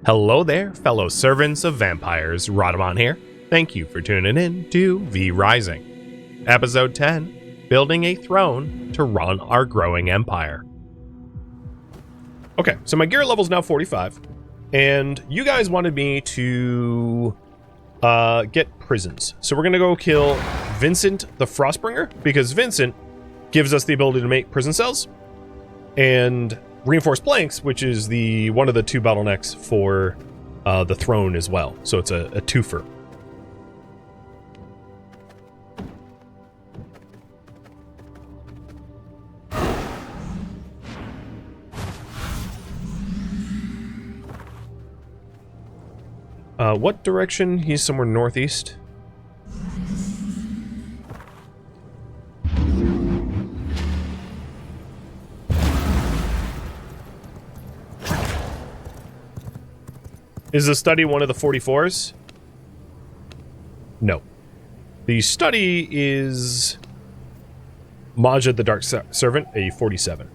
Hello there, fellow servants of vampires. Rhadamant here. Thank you for tuning in to V Rising. Episode 10, Building a Throne to Run Our Growing Empire. Okay, so my gear level's now 45, and you guys wanted me to get prisons. So we're gonna go kill Vincent the Frostbringer, because Vincent gives us the ability to make prison cells, and reinforced planks, which is one of the two bottlenecks for the throne as well. So it's a twofer. What direction? He's somewhere northeast. Is the study one of the 44s? No. The study is Majid the Dark Servant, a 47.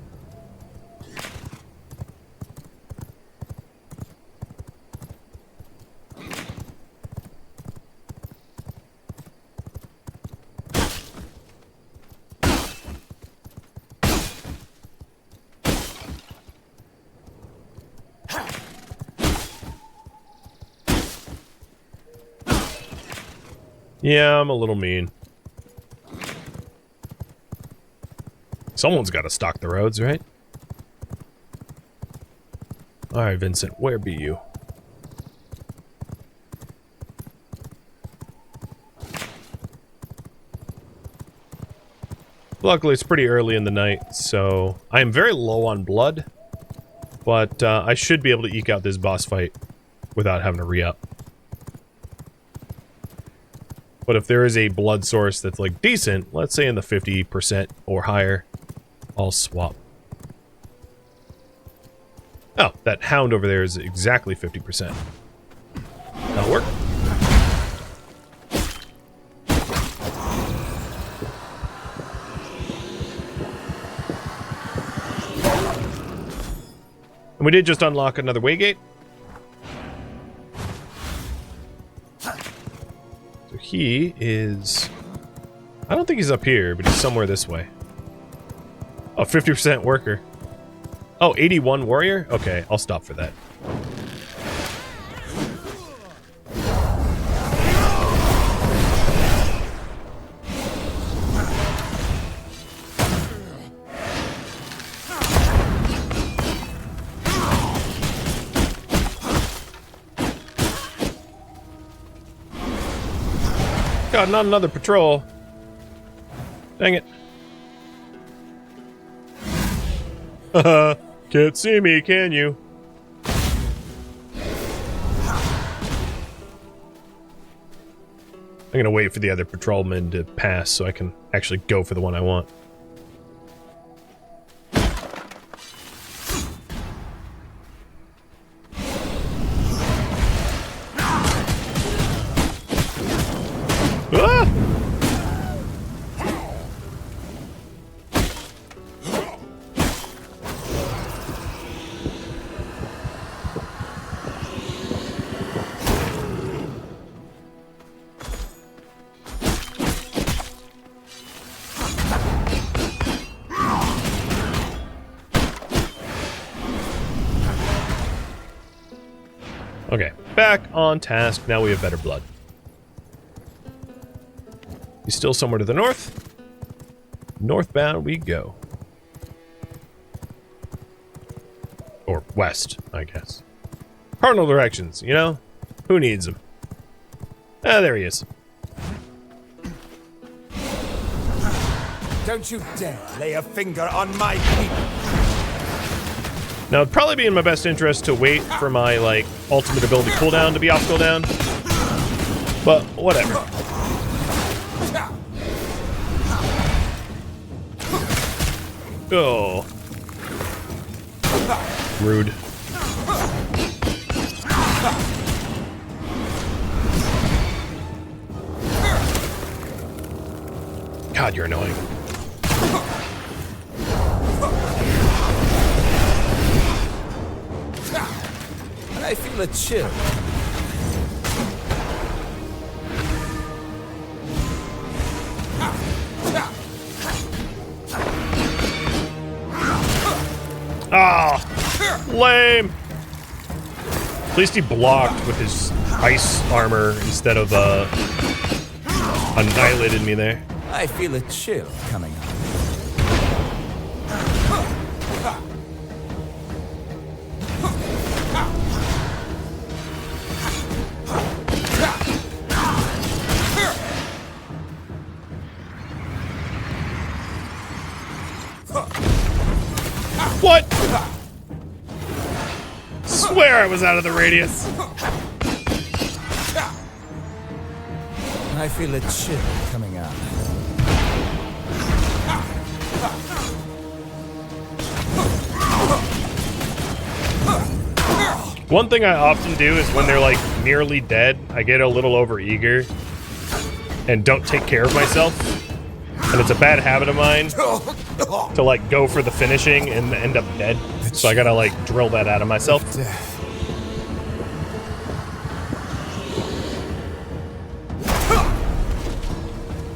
Yeah, I'm a little mean. Someone's got to stock the roads, right? Alright, Vincent, where be you? Luckily, it's pretty early in the night, so I am very low on blood, but I should be able to eke out this boss fight without having to re-up. But if there is a blood source that's like decent, let's say in the 50% or higher, I'll swap. Oh, that hound over there is exactly 50%. That'll work. And we did just unlock another waygate. He is... I don't think he's up here, but he's somewhere this way. Oh, 50% worker. Oh, 81 warrior? Okay, I'll stop for that. God, not another patrol. Dang it. Haha, can't see me, can you? I'm gonna wait for the other patrolmen to pass so I can actually go for the one I want. Okay, back on task. Now we have better blood. He's still somewhere to the north. Northbound we go. Or west, I guess. Cardinal directions, you know? Who needs them? Ah, there he is. Don't you dare lay a finger on my people. Now, it'd probably be in my best interest to wait for my, like, ultimate ability cooldown to be off cooldown. But, whatever. Oh. Rude. God, you're annoying. I feel a chill. Ah, lame. At least he blocked with his ice armor instead of annihilated me there. I feel a chill coming on. What? Swear I was out of the radius. I feel a chill coming on. One thing I often do is when they're like nearly dead, I get a little overeager and don't take care of myself. And it's a bad habit of mine to like go for the finishing and end up dead. So I gotta like drill that out of myself.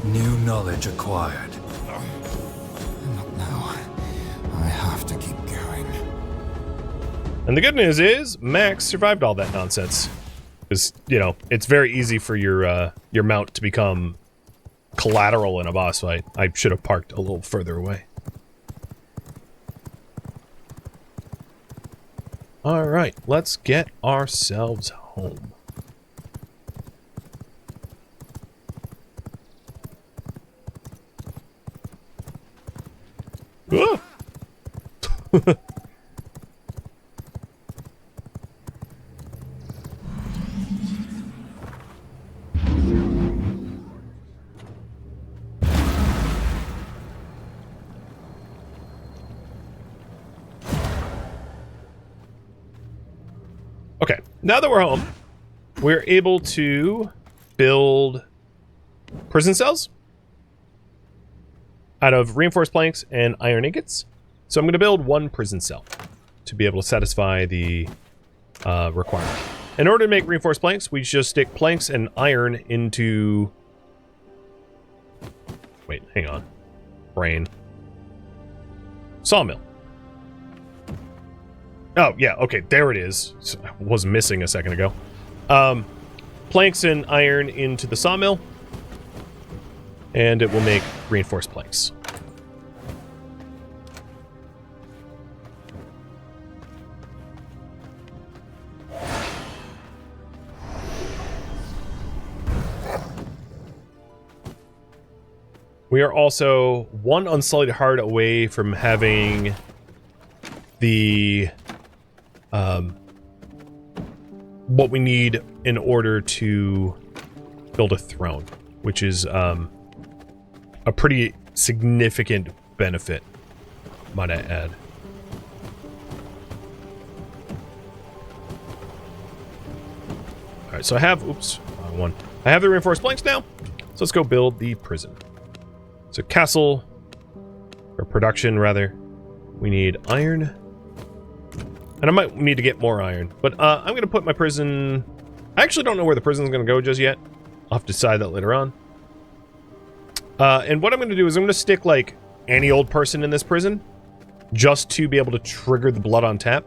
New knowledge acquired. Not now. I have to keep going. And the good news is Max survived all that nonsense. Because, you know, it's very easy for your mount to become collateral in a boss fight. I should have parked a little further away. Alright, let's get ourselves home. Ah! Okay, now that we're home, we're able to build prison cells out of reinforced planks and iron ingots. So I'm going to build one prison cell to be able to satisfy the requirement. In order to make reinforced planks, we just stick planks and iron into... Wait, hang on. Brain. Sawmill. Oh, yeah, okay, there it is. I was missing a second ago. Planks and iron into the sawmill. And it will make reinforced planks. We are also one unsullied heart away from having the what we need in order to build a throne, which is a pretty significant benefit, might I add. Alright, so I have, oops, wrong one. I have the reinforced planks now, so let's go build the prison. So castle, or production rather, we need iron. And I might need to get more iron, but I'm going to put my prison... I actually don't know where the prison's going to go just yet. I'll have to decide that later on. And what I'm going to do is I'm going to stick, like, any old person in this prison, just to be able to trigger the blood on tap.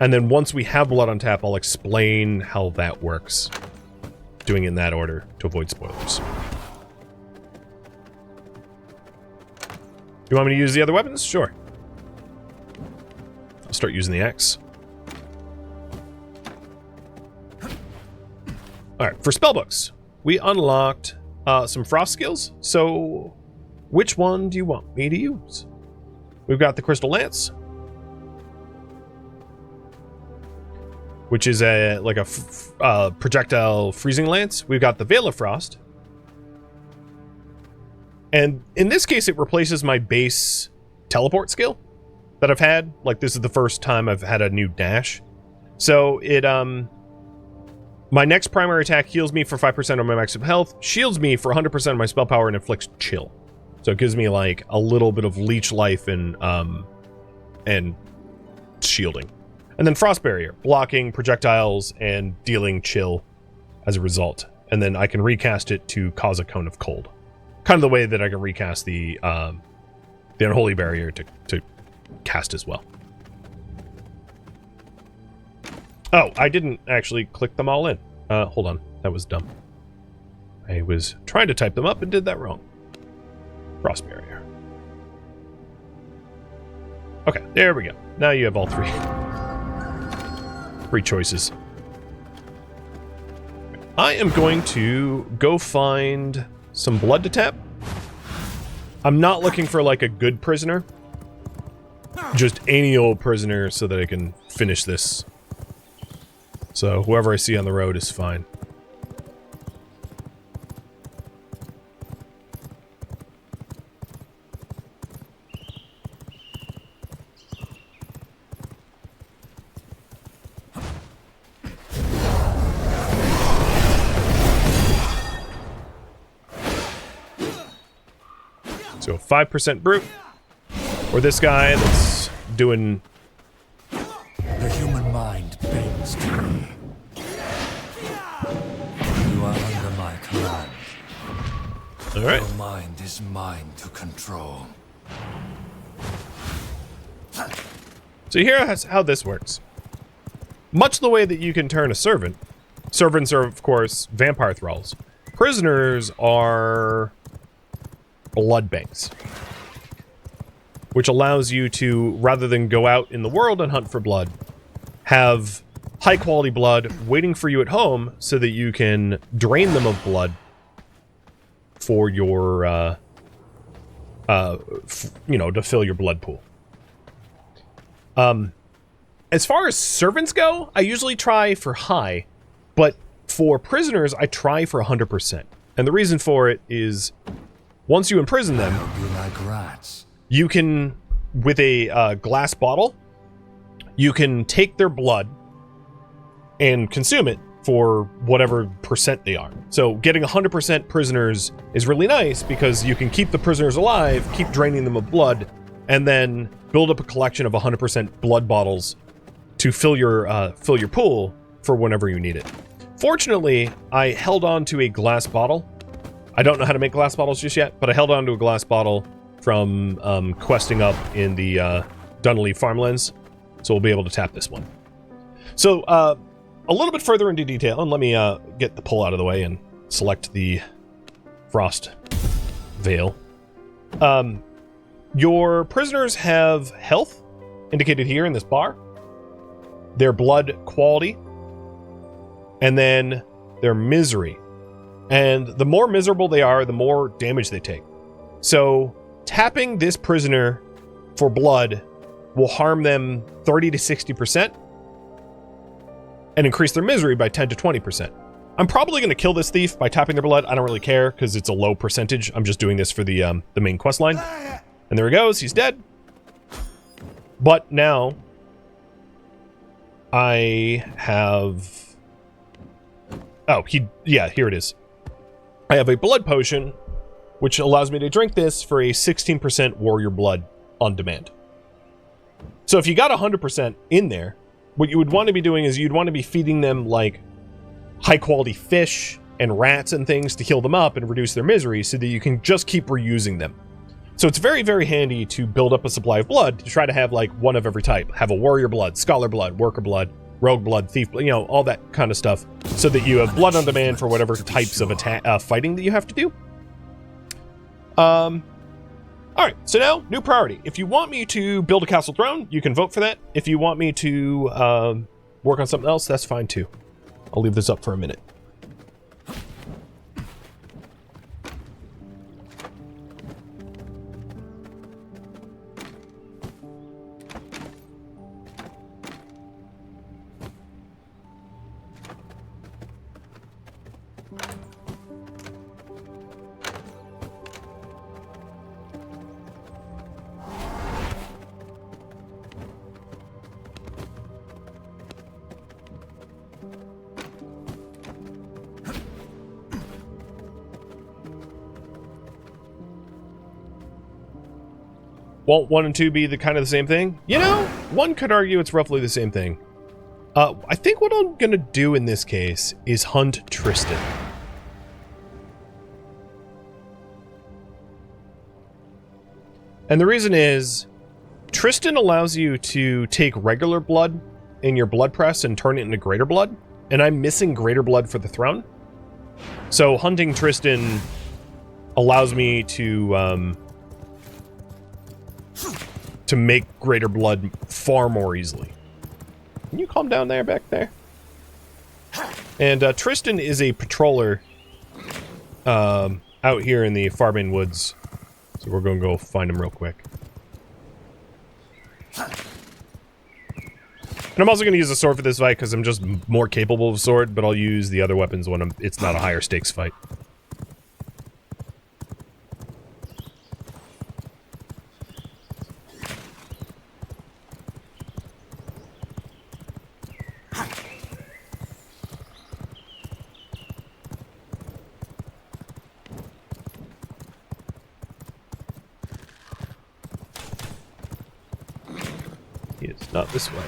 And then once we have blood on tap, I'll explain how that works. Doing it in that order, to avoid spoilers. You want me to use the other weapons? Sure. I'll start using the axe. Alright, for spellbooks, we unlocked some frost skills. So, which one do you want me to use? We've got the Crystal Lance, which is a projectile freezing lance. We've got the Veil of Frost. And in this case, it replaces my base teleport skill that I've had. Like, this is the first time I've had a new dash. So it, my next primary attack heals me for 5% of my maximum health, shields me for 100% of my spell power, and inflicts chill. So it gives me, like, a little bit of leech life and shielding. And then Frost Barrier, blocking projectiles and dealing chill as a result. And then I can recast it to cause a cone of cold. Kind of the way that I can recast the Unholy Barrier to cast as well. Oh, I didn't actually click them all in. Hold on. That was dumb. I was trying to type them up and did that wrong. Frost Barrier. Okay, there we go. Now you have all three. Three choices. I am going to go find some blood to tap. I'm not looking for like a good prisoner. Just any old prisoner so that I can finish this. So whoever I see on the road is fine. So 5% brute, or this guy that's doing. The human mind bends to me. You are under my command. All right. Your mind is mine to control. So here's how this works. Much the way that you can turn a servant. Servants are, of course, vampire thralls. Prisoners are blood banks, which allows you to, rather than go out in the world and hunt for blood, have high quality blood waiting for you at home so that you can drain them of blood for your, to fill your blood pool. As far as servants go, I usually try for high, but for prisoners, I try for 100%. And the reason for it is, once you imprison them, you can, with a glass bottle, you can take their blood and consume it for whatever percent they are. So getting 100% prisoners is really nice because you can keep the prisoners alive, keep draining them of blood, and then build up a collection of 100% blood bottles to fill your pool for whenever you need it. Fortunately, I held on to a glass bottle. I don't know how to make glass bottles just yet, but I held on to a glass bottle from questing up in the Dunleave farmlands, so we'll be able to tap this one. So, a little bit further into detail, and let me get the pull out of the way and select the Frost Veil. Your prisoners have health, indicated here in this bar, their blood quality, and then their misery. And the more miserable they are, the more damage they take. So tapping this prisoner for blood will harm them 30 to 60% and increase their misery by 10 to 20%. I'm probably going to kill this thief by tapping their blood. I don't really care because it's a low percentage. I'm just doing this for the main quest line. And there he goes. He's dead. But now I have... Oh, here it is. I have a blood potion, which allows me to drink this for a 16% warrior blood on demand. So if you got 100% in there, what you would want to be doing is you'd want to be feeding them like high quality fish and rats and things to heal them up and reduce their misery so that you can just keep reusing them. So it's very, very handy to build up a supply of blood to try to have like one of every type. Have a warrior blood, scholar blood, worker blood, rogue blood, thief blood, all that kind of stuff, so that you have blood on demand for whatever types of fighting that you have to do. All right, so now, new priority. If you want me to build a castle throne, you can vote for that. If you want me to work on something else, that's fine too. I'll leave this up for a minute. Won't 1 and 2 be the kind of the same thing? One could argue it's roughly the same thing. I think what I'm gonna do in this case is hunt Tristan. And the reason is, Tristan allows you to take regular blood in your blood press and turn it into greater blood, and I'm missing greater blood for the throne. So hunting Tristan allows me to make greater blood far more easily. Can you calm down there, back there? And Tristan is a patroller out here in the Farming Woods. So we're going to go find him real quick. And I'm also going to use a sword for this fight because I'm just more capable of sword, but I'll use the other weapons when it's not a higher stakes fight. It's not this way.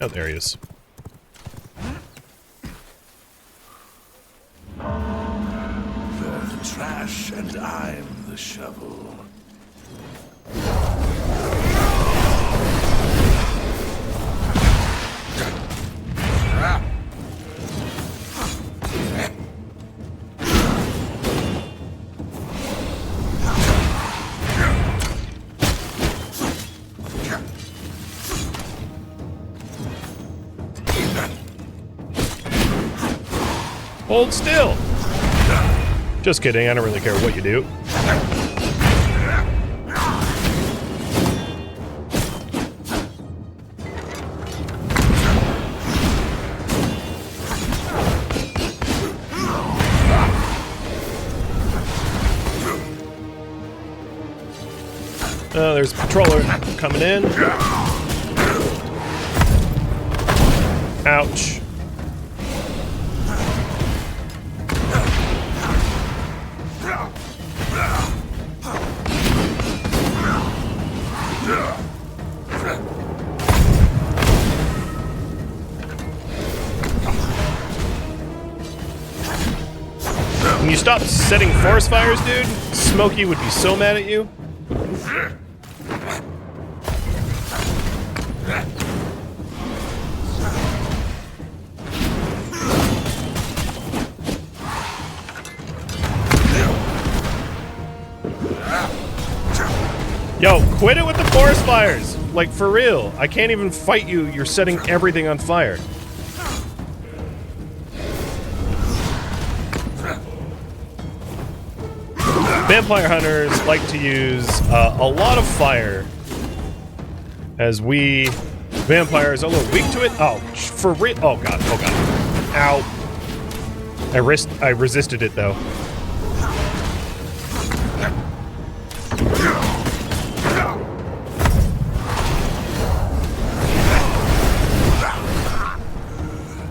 Oh, there he is. They're the trash and I'm the shovel. Hold still! Just kidding, I don't really care what you do. Oh, there's a patroller coming in. Ouch. Can you stop setting forest fires, dude? Smokey would be so mad at you. Yo, quit it with the forest fires! Like, for real. I can't even fight you, you're setting everything on fire. Vampire hunters like to use a lot of fire, as we vampires are a little weak to it. Oh, for real? Oh god! Oh god! Ow! I resisted it though.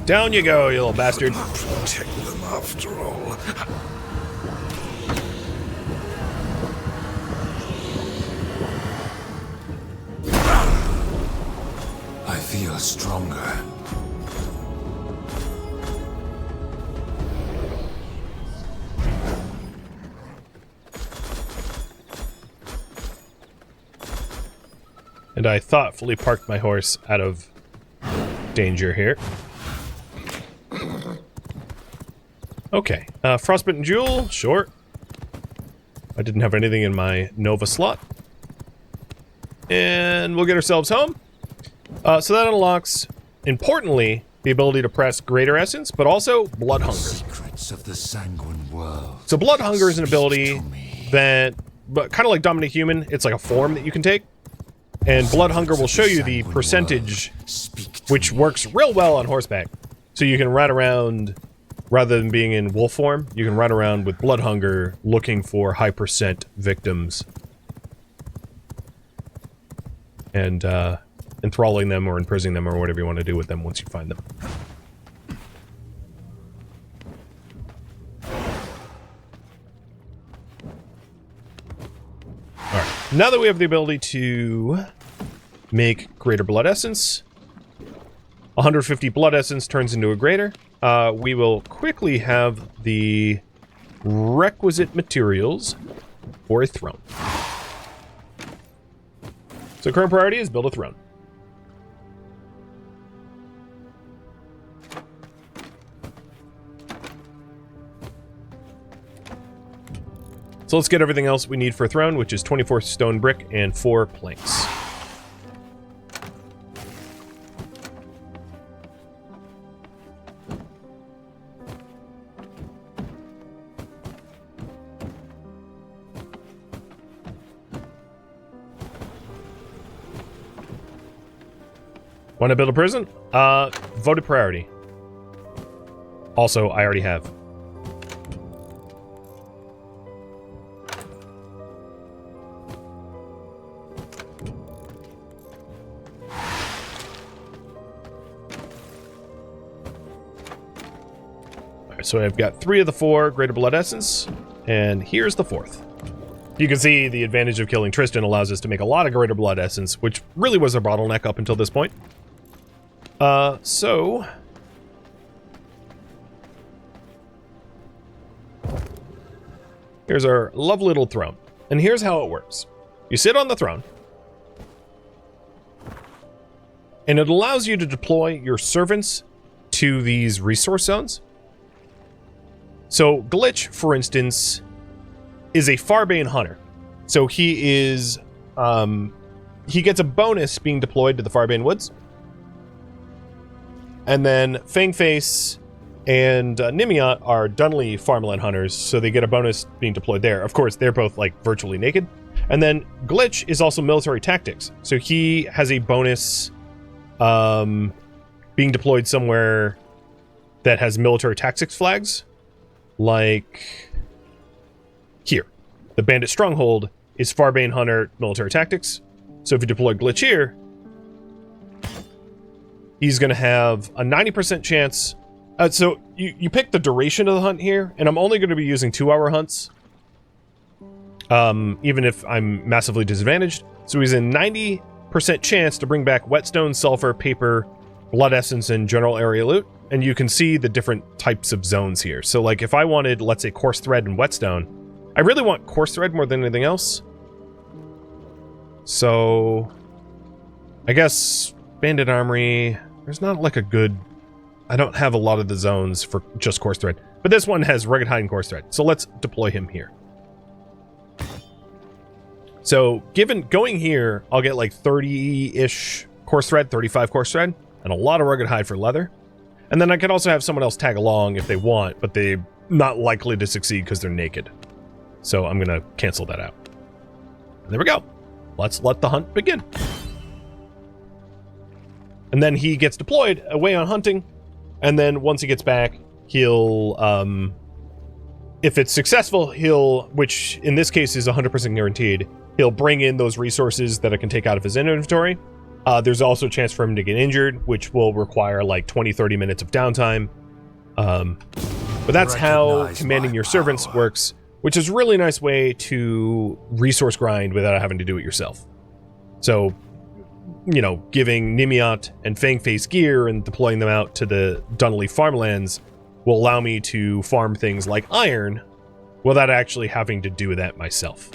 Down you go, you little bastard! Protect them after all. I feel stronger. And I thoughtfully parked my horse out of danger here. Okay, Frostbitten Jewel, sure. I didn't have anything in my Nova slot. And we'll get ourselves home. So that unlocks, importantly, the ability to press Greater Essence, but also Blood Hunger. Secrets of the sanguine world. So Blood Hunger is an ability that, but kind of like Dominate Human, it's like a form that you can take. And Blood Hunger will show you the percentage, which works real well on horseback. So you can ride around, rather than being in wolf form, you can ride around with Blood Hunger looking for high percent victims. And enthralling them or imprisoning them or whatever you want to do with them once you find them. Alright, now that we have the ability to make greater blood essence, 150 blood essence turns into a greater. We will quickly have the requisite materials for a throne. So current priority is build a throne. So let's get everything else we need for a throne, which is 24 stone brick and 4 planks. Want to build a prison? Voted priority. Also, I already have. Alright, so I've got 3 of the 4 greater blood essence, and here's the 4th. You can see the advantage of killing Tristan allows us to make a lot of greater blood essence, which really was a bottleneck up until this point. So here's our lovely little throne. And here's how it works. You sit on the throne, and it allows you to deploy your servants to these resource zones. So Glitch, for instance, is a Farbane hunter. So he is, he gets a bonus being deployed to the Farbane Woods. And then Fangface and Nimiot are Dunley farmland hunters, so they get a bonus being deployed there. Of course, they're both, like, virtually naked. And then Glitch is also military tactics, so he has a bonus being deployed somewhere that has military tactics flags, like here. The Bandit Stronghold is Farbane Hunter military tactics, so if you deploy Glitch here, he's going to have a 90% chance. So you pick the duration of the hunt here, and I'm only going to be using 2-hour hunts, even if I'm massively disadvantaged. So he's a 90% chance to bring back whetstone, sulfur, paper, blood essence, and general area loot. And you can see the different types of zones here. So like if I wanted, let's say, coarse thread and whetstone, I really want coarse thread more than anything else. So I guess Bandit Armory, there's not like a good, I don't have a lot of the zones for just coarse thread, but this one has rugged hide and coarse thread. So let's deploy him here. So going here, I'll get like 30-ish coarse thread, 35 coarse thread, and a lot of rugged hide for leather. And then I could also have someone else tag along if they want, but they're not likely to succeed because they're naked. So I'm going to cancel that out. And there we go. Let's let the hunt begin. And then he gets deployed away on hunting. And then once he gets back, he'll, if it's successful, which in this case is 100% guaranteed, he'll bring in those resources that I can take out of his inventory. There's also a chance for him to get injured, which will require like 20-30 minutes of downtime. But that's how commanding your servants works, which is a really nice way to resource grind without having to do it yourself. So, you know, giving Nimiot and Fangface gear and deploying them out to the Dunley farmlands will allow me to farm things like iron without actually having to do that myself.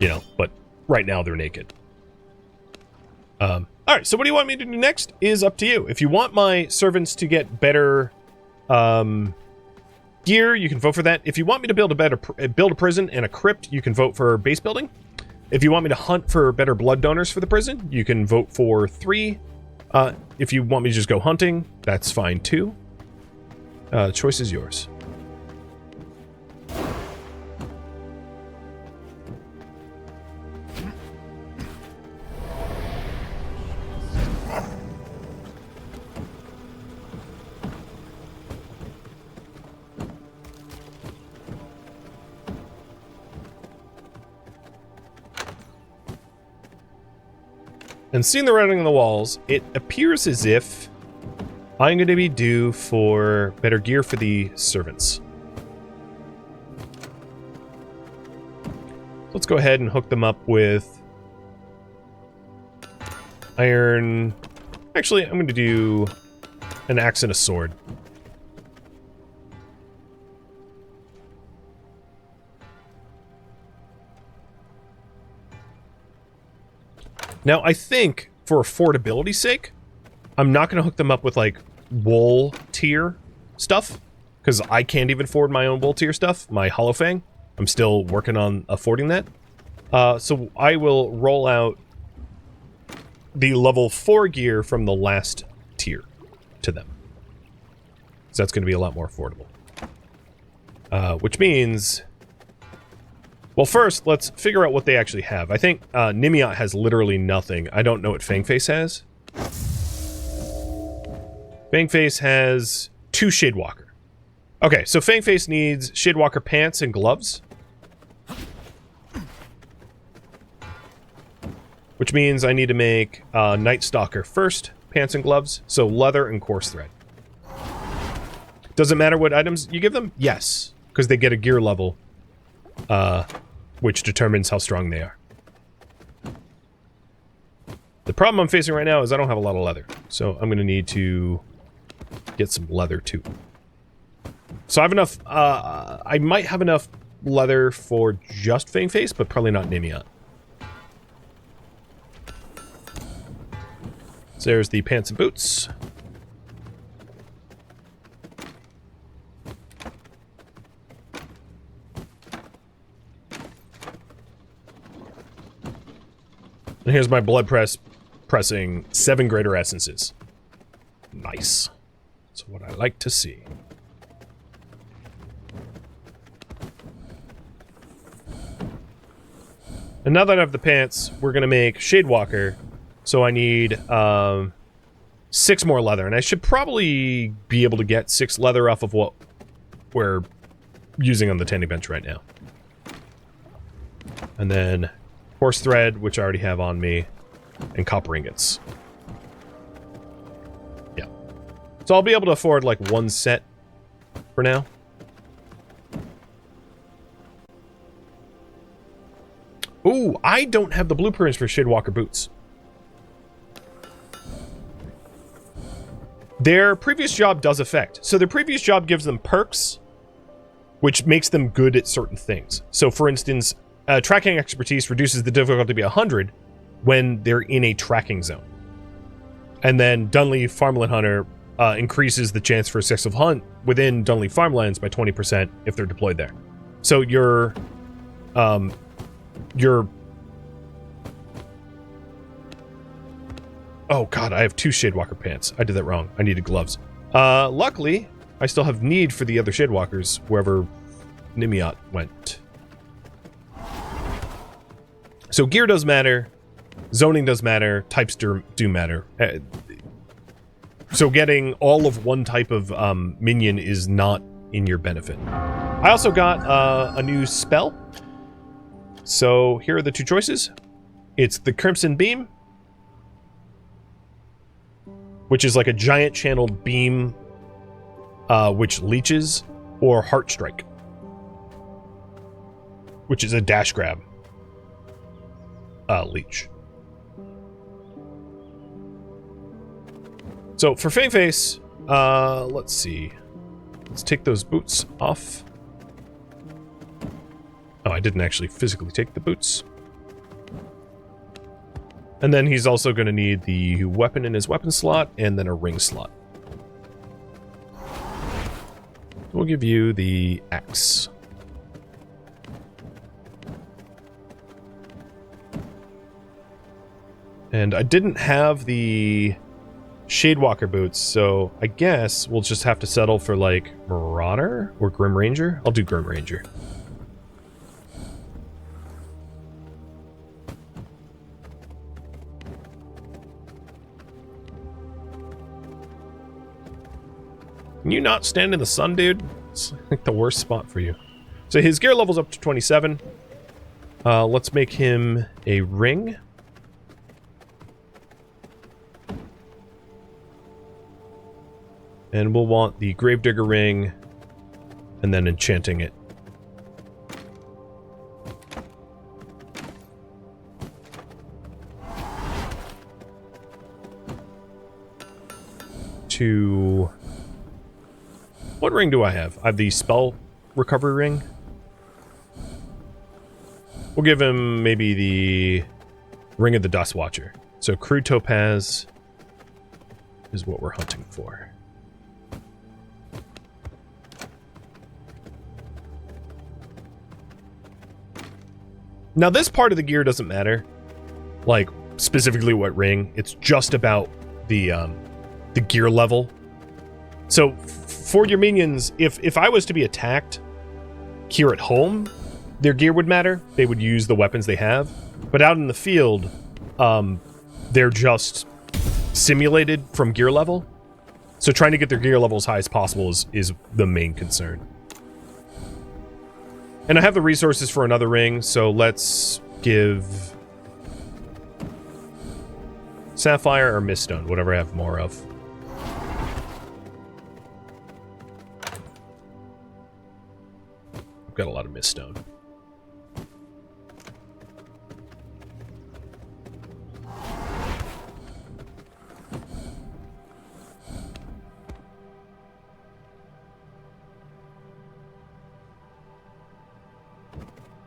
You know, but right now they're naked. Alright, so what do you want me to do next is up to you. If you want my servants to get better gear, you can vote for that. If you want me to build a prison and a crypt, you can vote for base building. If you want me to hunt for better blood donors for the prison, you can vote for 3. If you want me to just go hunting, that's fine too. The choice is yours. And seeing the writing on the walls, it appears as if I'm going to be due for better gear for the servants. Let's go ahead and hook them up with iron. Actually, I'm going to do an axe and a sword. Now, I think, for affordability's sake, I'm not going to hook them up with, like, wool tier stuff, because I can't even afford my own wool tier stuff, my Hollow Fang. I'm still working on affording that. So I will roll out the level 4 gear from the last tier to them. So that's going to be a lot more affordable. Which means... Well, first, let's figure out what they actually have. I think Nimiot has literally nothing. I don't know what Fangface has. Fangface has 2 Shadewalker. Okay, so Fangface needs Shadewalker pants and gloves. Which means I need to make Night Stalker first, pants and gloves, so leather and coarse thread. Does it matter what items you give them? Yes, because they get a gear level, which determines how strong they are. The problem I'm facing right now is I don't have a lot of leather, so I'm going to need to get some leather too. So I have enough, I might have enough leather for just Fangface, but probably not Nimiot. So there's the pants and boots. And here's my blood pressing 7 greater essences. Nice. That's what I like to see. And now that I have the pants, we're going to make Shadewalker. So I need 6 more leather. And I should probably be able to get 6 leather off of what we're using on the tanning bench right now. And then horse thread, which I already have on me, and copper ingots. Yeah. So I'll be able to afford like 1 set for now. Ooh, I don't have the blueprints for Shadewalker boots. Their previous job does affect. So their previous job gives them perks, which makes them good at certain things. So for instance, tracking expertise reduces the difficulty by 100 when they're in a tracking zone. And then Dunley Farmland Hunter increases the chance for a successful hunt within Dunley Farmlands by 20% if they're deployed there. So your oh god, I have 2 Shadewalker pants. I did that wrong. I needed gloves. Luckily, I still have need for the other Shadewalkers wherever Nimiot went. So gear does matter, zoning does matter, types do matter. So getting all of one type of minion is not in your benefit. I also got a new spell. So here are the 2 choices. It's the Crimson Beam, which is like a giant channeled beam which leeches, or Heart Strike, which is a dash grab leech. So for Fangface, let's see. Let's take those boots off. Oh, I didn't actually physically take the boots. And then he's also going to need the weapon in his weapon slot, and then a ring slot. We'll give you the axe. And I didn't have the Shadewalker boots, so I guess we'll just have to settle for, like, Marauder or Grim Ranger? I'll do Grim Ranger. Can you not stand in the sun, dude? It's like the worst spot for you. So his gear level's up to 27. Let's make him a ring. And we'll want the Gravedigger ring, and then enchanting it. to... What ring do I have? I have the spell recovery ring. We'll give him maybe the Ring of the Dust Watcher. So crude topaz is what we're hunting for. Now this part of the gear doesn't matter, like specifically what ring. It's just about the gear level. So for your minions, if I was to be attacked here at home, their gear would matter. They would use the weapons they have. But out in the field, they're just simulated from gear level. So trying to get their gear level as high as possible is the main concern. And I have the resources for another ring, so let's give Sapphire or Miststone, whatever I have more of. I've got a lot of Miststone.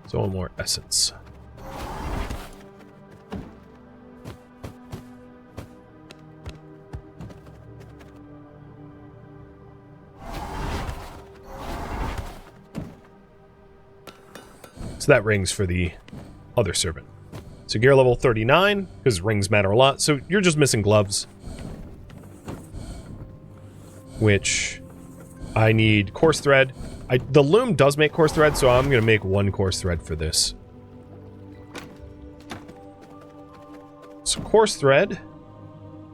So one more essence. So that ring's for the other servant. So gear level 39, because rings matter a lot. So you're just missing gloves. Which I need coarse thread. The loom does make coarse thread, so I'm going to make one coarse thread for this. So coarse thread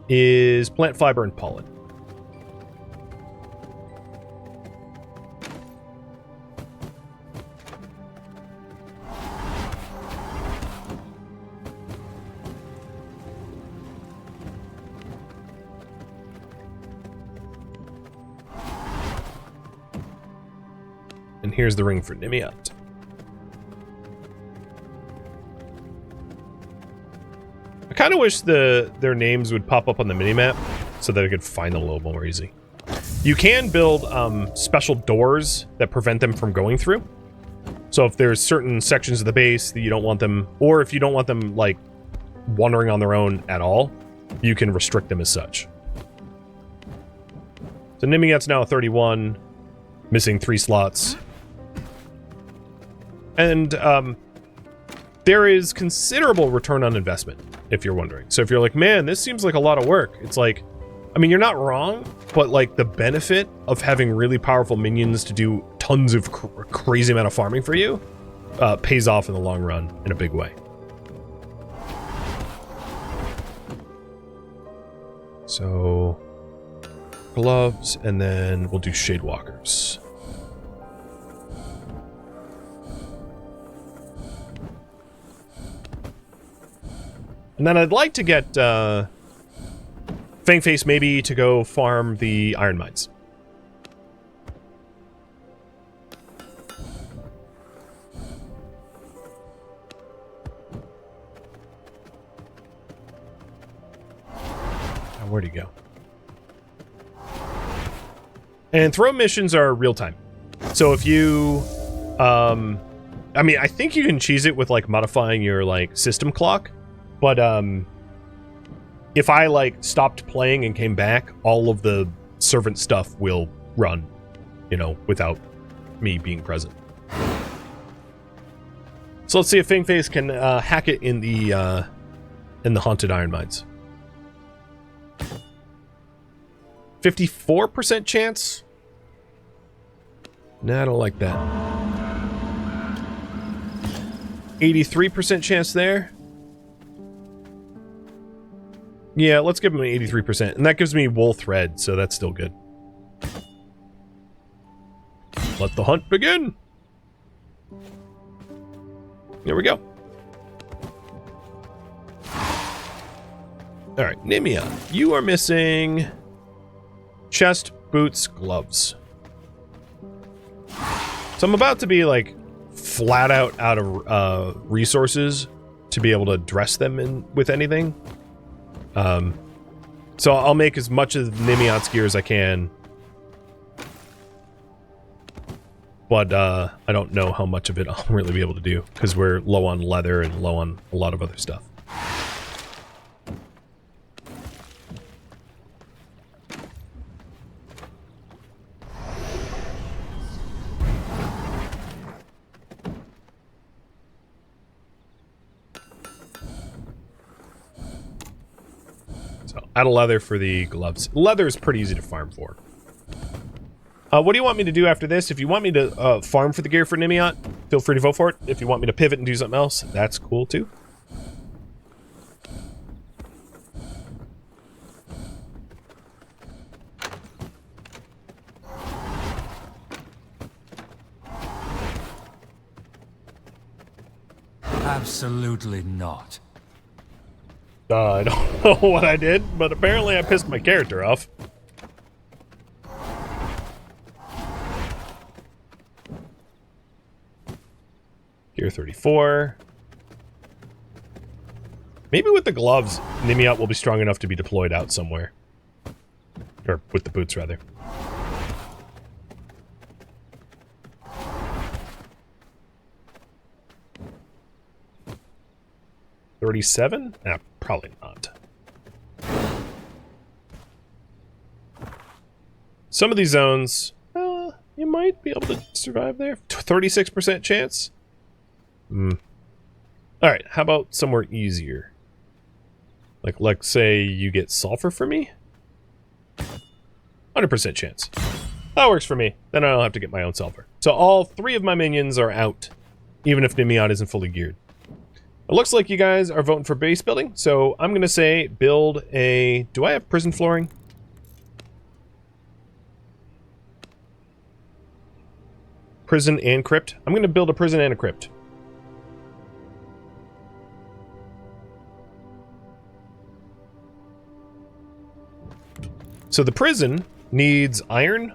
is plant fiber and pollen. And here's the ring for Nimiat. I kind of wish their names would pop up on the minimap so that I could find them a little more easy. You can build special doors that prevent them from going through. So if there's certain sections of the base that you don't want them, or if you don't want them like wandering on their own at all, you can restrict them as such. So Nimiat's now 31, missing 3 slots. And there is considerable return on investment, if you're wondering. So if you're like, man, this seems like a lot of work. It's like, I mean, you're not wrong, but like the benefit of having really powerful minions to do tons of crazy amount of farming for you pays off in the long run in a big way. So gloves, and then we'll do Shadewalkers. And then I'd like to get Fangface maybe to go farm the iron mines. Now, where'd he go? And throw missions are real time. So if you, I mean, I think you can cheese it with like modifying your like system clock. But if I like stopped playing and came back, all of the servant stuff will run, you know, without me being present. So let's see if Fangface can hack it in the haunted iron mines. 54% chance? Nah, I don't like that. 83% chance there. Yeah, let's give him an 83%. And that gives me wool thread, so that's still good. Let the hunt begin! There we go. Alright, Nimia, you are missing chest, boots, gloves. So I'm about to be, like, flat out of resources to be able to dress them in with anything. So I'll make as much of Nimiot's gear as I can. But I don't know how much of it I'll really be able to do, because we're low on leather and low on a lot of other stuff. So add a leather for the gloves. Leather is pretty easy to farm for. What do you want me to do after this? If you want me to farm for the gear for Nimiot, feel free to vote for it. If you want me to pivot and do something else, that's cool too. Absolutely not. I don't know what I did, but apparently I pissed my character off. Gear 34. Maybe with the gloves, Nimiot will be strong enough to be deployed out somewhere. Or with the boots, rather. $37? Nah, probably not. Some of these zones, you might be able to survive there. 36% chance? Alright, how about somewhere easier? Like, let's say you get sulfur for me? 100% chance. That works for me. Then I don't have to get my own sulfur. So all 3 of my minions are out, even if Nimiot isn't fully geared. It looks like you guys are voting for base building, so I'm going to say build a... Do I have prison flooring? Prison and crypt? I'm going to build a prison and a crypt. So the prison needs iron,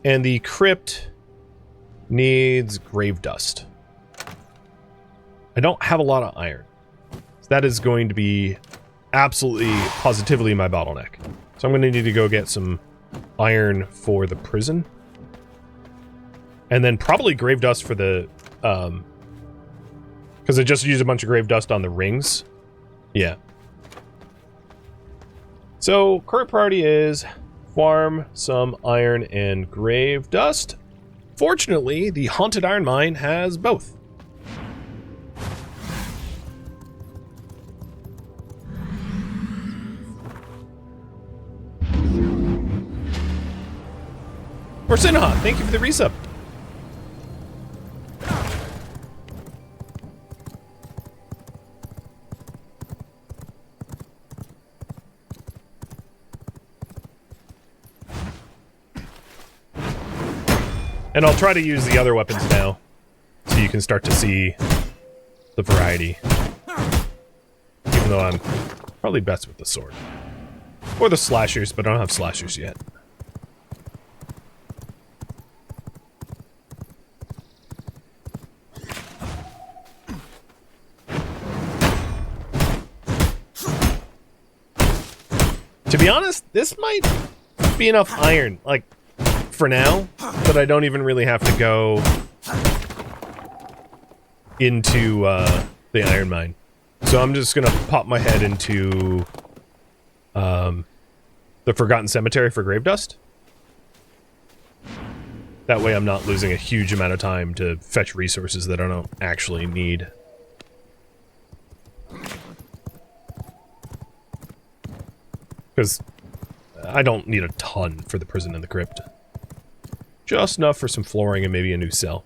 and the crypt needs grave dust. I don't have a lot of iron. So that is going to be absolutely, positively my bottleneck. So I'm going to need to go get some iron for the prison. And then probably grave dust for the... because I just used a bunch of grave dust on the rings. Yeah. So, current priority is farm some iron and grave dust. Fortunately, the Haunted Iron Mine has both. Orsinaha, thank you for the resub. And I'll try to use the other weapons now, so you can start to see the variety. Even though I'm probably best with the sword. Or the slashers, but I don't have slashers yet. To be honest, this might be enough iron, like, for now, but I don't even really have to go into the iron mine. So I'm just gonna pop my head into the Forgotten Cemetery for grave dust. That way I'm not losing a huge amount of time to fetch resources that I don't actually need. Because I don't need a ton for the prison and the crypt. Just enough for some flooring and maybe a new cell.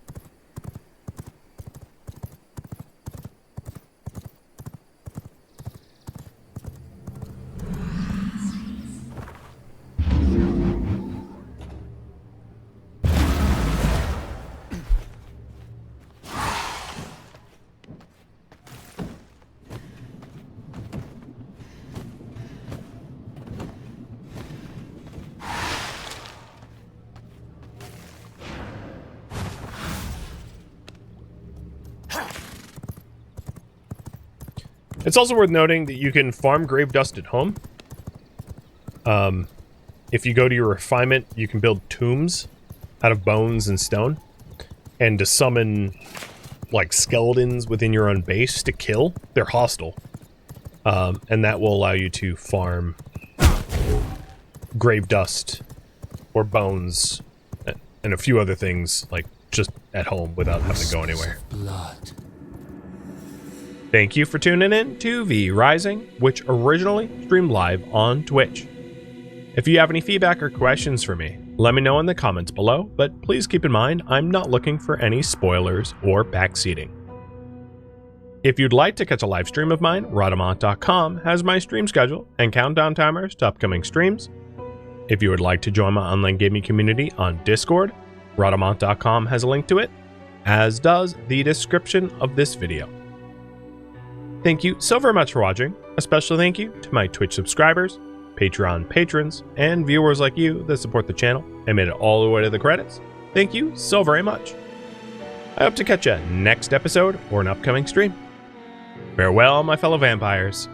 It's also worth noting that you can farm grave dust at home, If you go to your refinement, you can build tombs out of bones and stone. And to summon, like, skeletons within your own base to kill, they're hostile. And that will allow you to farm grave dust or bones and a few other things, like, just at home without having to go anywhere. Blood. Thank you for tuning in to V Rising, which originally streamed live on Twitch. If you have any feedback or questions for me, let me know in the comments below, but please keep in mind I'm not looking for any spoilers or backseating. If you'd like to catch a live stream of mine, Rhadamant.com has my stream schedule and countdown timers to upcoming streams. If you would like to join my online gaming community on Discord, Rhadamant.com has a link to it, as does the description of this video. Thank you so very much for watching. A special thank you to my Twitch subscribers, Patreon patrons, and viewers like you that support the channel and made it all the way to the credits. Thank you so very much. I hope to catch you next episode or an upcoming stream. Farewell, my fellow vampires.